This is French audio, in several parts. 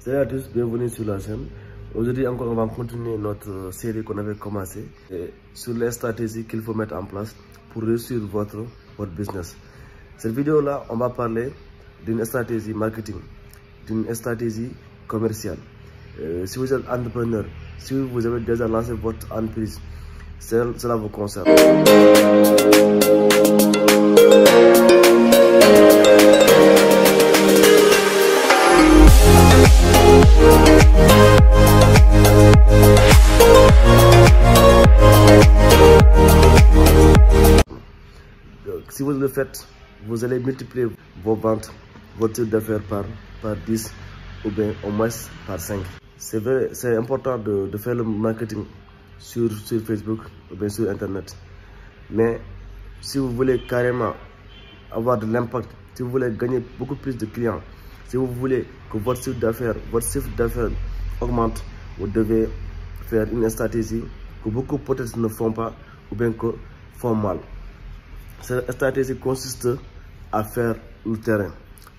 Salut à tous, bienvenue sur la chaîne. Aujourd'hui encore, on va continuer notre série qu'on avait commencé sur les stratégies qu'il faut mettre en place pour réussir votre business. Cette vidéo-là, on va parler d'une stratégie marketing, d'une stratégie commerciale. Si vous êtes entrepreneur, si vous avez déjà lancé votre entreprise, cela vous concerne. Si vous le faites, vous allez multiplier vos ventes, votre chiffre d'affaires par 10 ou bien au moins par 5. C'est important de faire le marketing sur Facebook ou bien sur Internet. Mais si vous voulez carrément avoir de l'impact, si vous voulez gagner beaucoup plus de clients, si vous voulez que votre chiffre d'affaires augmente, vous devez faire une stratégie que beaucoup peut-être ne font pas ou bien que font mal. Cette stratégie consiste à faire le terrain,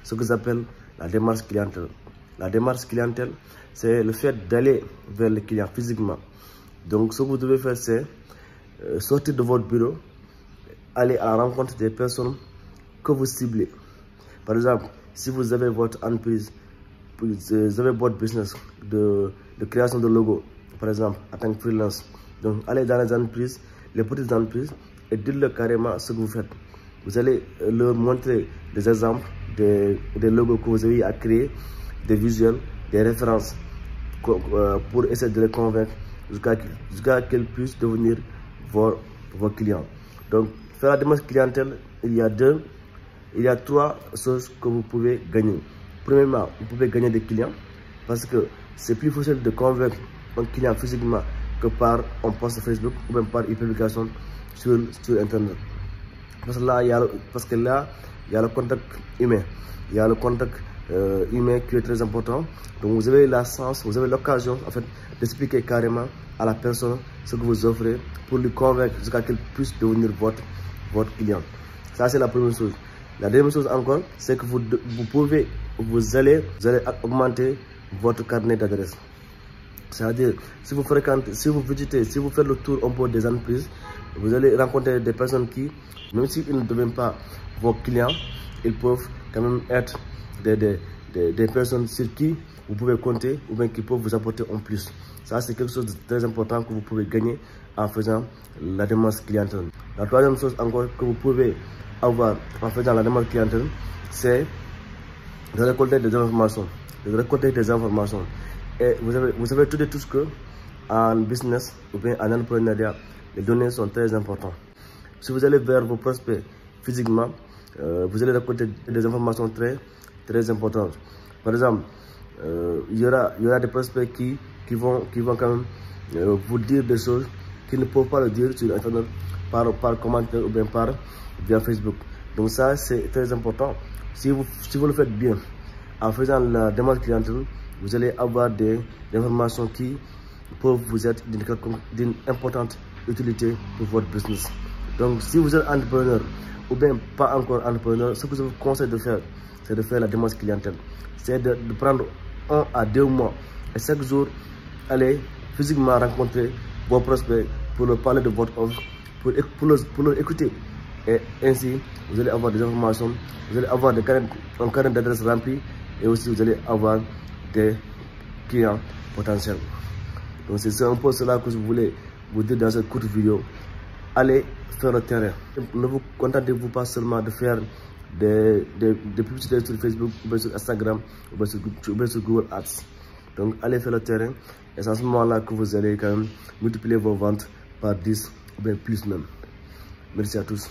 ce que j'appelle la démarche clientèle. La démarche clientèle, c'est le fait d'aller vers le client physiquement. Donc, ce que vous devez faire, c'est sortir de votre bureau, aller à la rencontre des personnes que vous ciblez. Par exemple, si vous avez votre entreprise, vous avez votre business de création de logo, par exemple, en tant que freelance. Donc, allez dans les entreprises, les petites entreprises, et dites-leur carrément ce que vous faites. Vous allez leur montrer des exemples, des logos que vous avez à créer, des visuels, des références pour essayer de les convaincre jusqu'à qu'ils puissent devenir vos clients. Donc, faire la démarche clientèle, il y a trois choses que vous pouvez gagner. Premièrement, vous pouvez gagner des clients parce que c'est plus facile de convaincre un client physiquement que par un post Facebook ou même par une publication sur Internet. Parce que là, il y a le contact humain. Il y a le contact humain qui est très important. Donc, vous avez la chance, vous avez l'occasion en fait d'expliquer carrément à la personne ce que vous offrez pour lui convaincre jusqu'à qu'elle puisse devenir votre client. Ça, c'est la première chose. La deuxième chose encore, c'est que vous allez augmenter votre carnet d'adresse. C'est-à-dire, si vous visitez, si vous faites le tour un peu des entreprises, vous allez rencontrer des personnes qui, même s'ils ne deviennent pas vos clients, ils peuvent quand même être des personnes sur qui vous pouvez compter ou bien qui peuvent vous apporter en plus. Ça, c'est quelque chose de très important que vous pouvez gagner en faisant la démarche clientèle. La troisième chose encore que vous pouvez avoir en faisant la démarche clientèle, c'est de récolter des informations. Et vous savez tous que en business ou bien en entrepreneuriat, les données sont très importantes. Si vous allez vers vos prospects physiquement, vous allez récolter des informations très, très importantes. Par exemple, il y aura des prospects qui vont quand même vous dire des choses qu'ils ne peuvent pas le dire sur Internet par commentaire ou bien via Facebook. Donc ça, c'est très important. Si vous le faites bien, en faisant la démarche clientèle, vous allez avoir des informations qui peuvent vous être d'une importante utilité pour votre business. Donc, si vous êtes entrepreneur ou bien pas encore entrepreneur, ce que je vous conseille de faire, c'est de faire la démarche clientèle. C'est de prendre 1 à 2 mois et chaque jour, aller physiquement rencontrer vos prospects pour leur parler de votre offre, pour leur écouter. Et ainsi, vous allez avoir des informations, vous allez avoir un carnet d'adresse rempli et aussi vous allez avoir des clients potentiels. Donc c'est un peu cela que je voulais vous dire dans cette courte vidéo. Allez faire le terrain. Ne vous contentez-vous pas seulement de faire des publicités sur Facebook, ou bien sur Instagram, ou bien sur Google Ads. Donc allez faire le terrain et c'est à ce moment-là que vous allez quand même multiplier vos ventes par 10 ou bien plus même. Merci à tous.